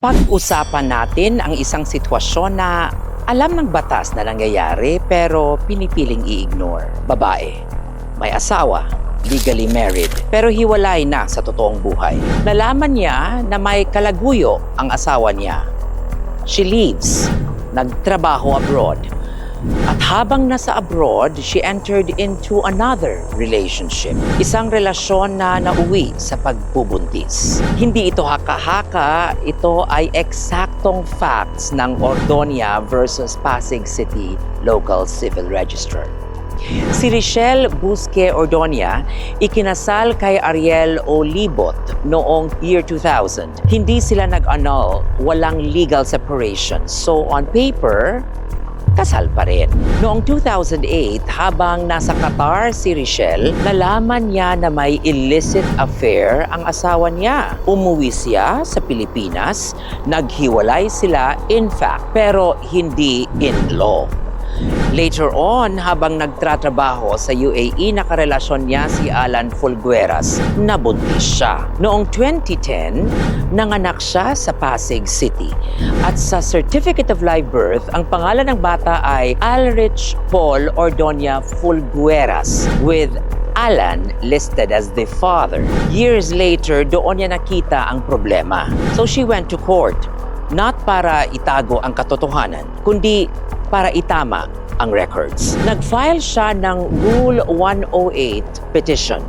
Pag-usapan natin ang isang sitwasyon na alam ng batas na nangyayari pero pinipiling i-ignore. Babae, may asawa, legally married, pero hiwalay na sa totoong buhay. Nalaman niya na may kalaguyo ang asawa niya. She leaves, nagtrabaho abroad. At habang nasa abroad, she entered into another relationship. Isang relasyon na nauwi sa pagbubuntis. Hindi ito haka-haka, ito ay eksaktong facts ng Ordonia versus Pasig City Local Civil Register. Si Richelle Busque Ordonia ikinasal kay Ariel Olibot noong year 2000. Hindi sila nag-annul, walang legal separation. So on paper, kasal pa rin. Noong 2008, habang nasa Qatar si Richelle, nalaman niya na may illicit affair ang asawa niya. Umuwi siya sa Pilipinas, naghiwalay sila in fact, pero hindi in law. Later on, habang nagtratrabaho sa UAE, nakarelasyon niya si Alan Fulgueras. Nabuntis siya. Noong 2010, nanganak siya sa Pasig City. At sa Certificate of Live Birth, ang pangalan ng bata ay Alrich Paul Ordonia Fulgueras with Alan listed as the father. Years later, doon niya nakita ang problema. So she went to court, not para itago ang katotohanan, kundi para itama ang records. Nag-file siya ng Rule 108 petition.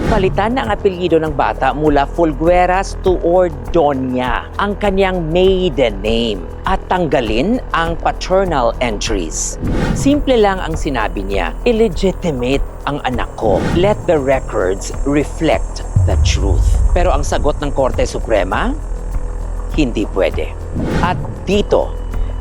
Palitan na ang apelyido ng bata mula Fulgueras to Ordonia, ang kanyang maiden name, at tanggalin ang paternal entries. Simple lang ang sinabi niya, illegitimate ang anak ko. Let the records reflect the truth. Pero ang sagot ng Korte Suprema, hindi pwede. At dito,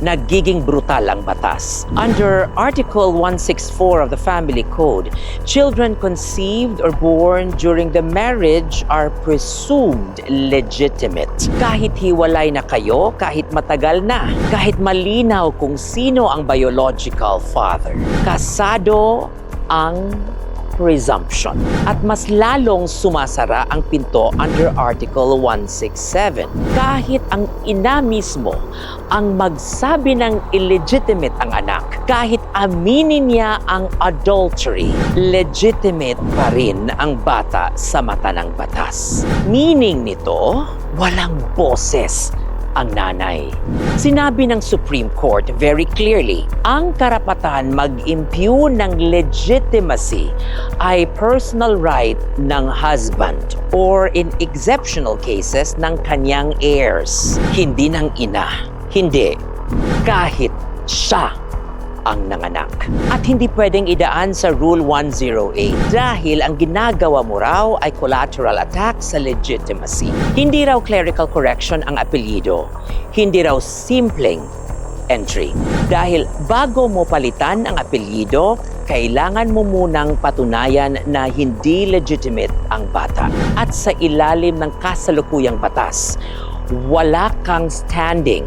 nagiging brutal ang batas. Under Article 164 of the Family Code, children conceived or born during the marriage are presumed legitimate. Kahit hiwalay na kayo, kahit matagal na, kahit malinaw kung sino ang biological father, kasado ang presumption. At mas lalong sumasara ang pinto under Article 167. Kahit ang ina mismo ang magsabi ng illegitimate ang anak, kahit aminin niya ang adultery, legitimate pa rin ang bata sa mata ng batas. Meaning nito, walang boses ang nanay. Sinabi ng Supreme Court very clearly, ang karapatan mag-impugn ng legitimacy ay personal right ng husband or in exceptional cases ng kanyang heirs. Hindi ng ina. Hindi. Kahit siya ang nanganak. At hindi pwedeng idaan sa Rule 108 dahil ang ginagawa mo raw ay collateral attack sa legitimacy. Hindi raw clerical correction ang apelyido. Hindi raw simpleng entry. Dahil bago mo palitan ang apelyido, kailangan mo munang patunayan na hindi legitimate ang bata. At sa ilalim ng kasalukuyang batas, wala kang standing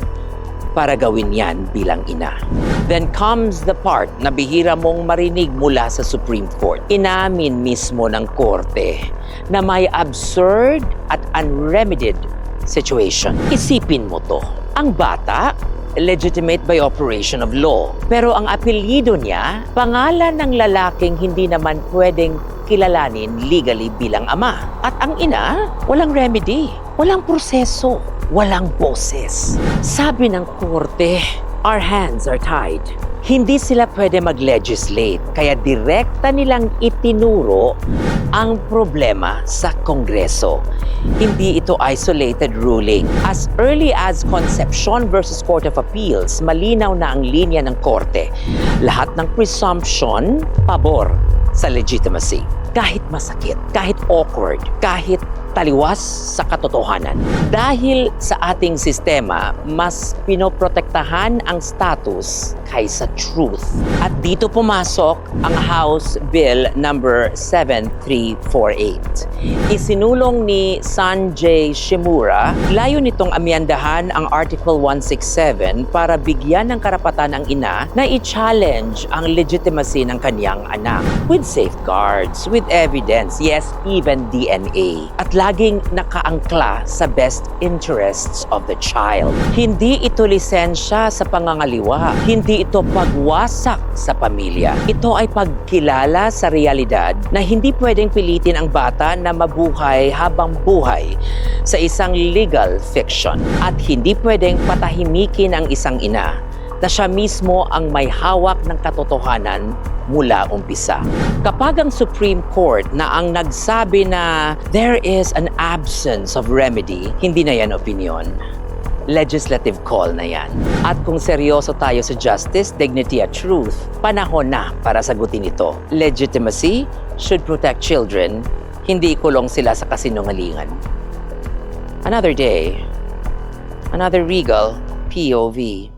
para gawin yan bilang ina. Then comes the part na bihira mong marinig mula sa Supreme Court. Inamin mismo ng korte na may absurd at unremedied situation. Isipin mo to. Ang bata, legitimate by operation of law. Pero ang apelyido niya, pangalan ng lalaking hindi naman pwedeng kilalanin legally bilang ama. At ang ina, walang remedy, walang proseso, walang boses. Sabi ng korte, our hands are tied. Hindi sila pwede mag-legislate, kaya direkta nilang itinuro ang problema sa Kongreso. Hindi ito isolated ruling. As early as Concepcion versus Court of Appeals, malinaw na ang linya ng korte. Lahat ng presumption, pabor sa legitimacy. Kahit masakit, kahit awkward, kahit taliwas sa katotohanan. Dahil sa ating sistema, mas pinoprotektahan ang status kaysa truth. At dito pumasok ang House Bill number 7348. Isinulong ni Sanjay Shimura, layo nitong amyandahan ang Article 167 para bigyan ng karapatan ang ina na i-challenge ang legitimacy ng kanyang anak with safeguards, with evidence, yes, even DNA. At laging nakaangkla sa best interests of the child. Hindi ito lisensya sa pangangaliwa. Hindi ito pagwasak sa pamilya. Ito ay pagkilala sa realidad na hindi pwedeng pilitin ang bata na mabuhay habang buhay sa isang legal fiction. At hindi pwedeng patahimikin ang isang ina na siya mismo ang may hawak ng katotohanan mula umpisa. Kapag ang Supreme Court na ang nagsabi na there is an absence of remedy, hindi na yan opinion. Legislative call na yan. At kung seryoso tayo sa justice, dignity at truth, panahon na para sagutin ito. Legitimacy should protect children, hindi ikulong sila sa kasinungalingan. Another day, another Regal POV.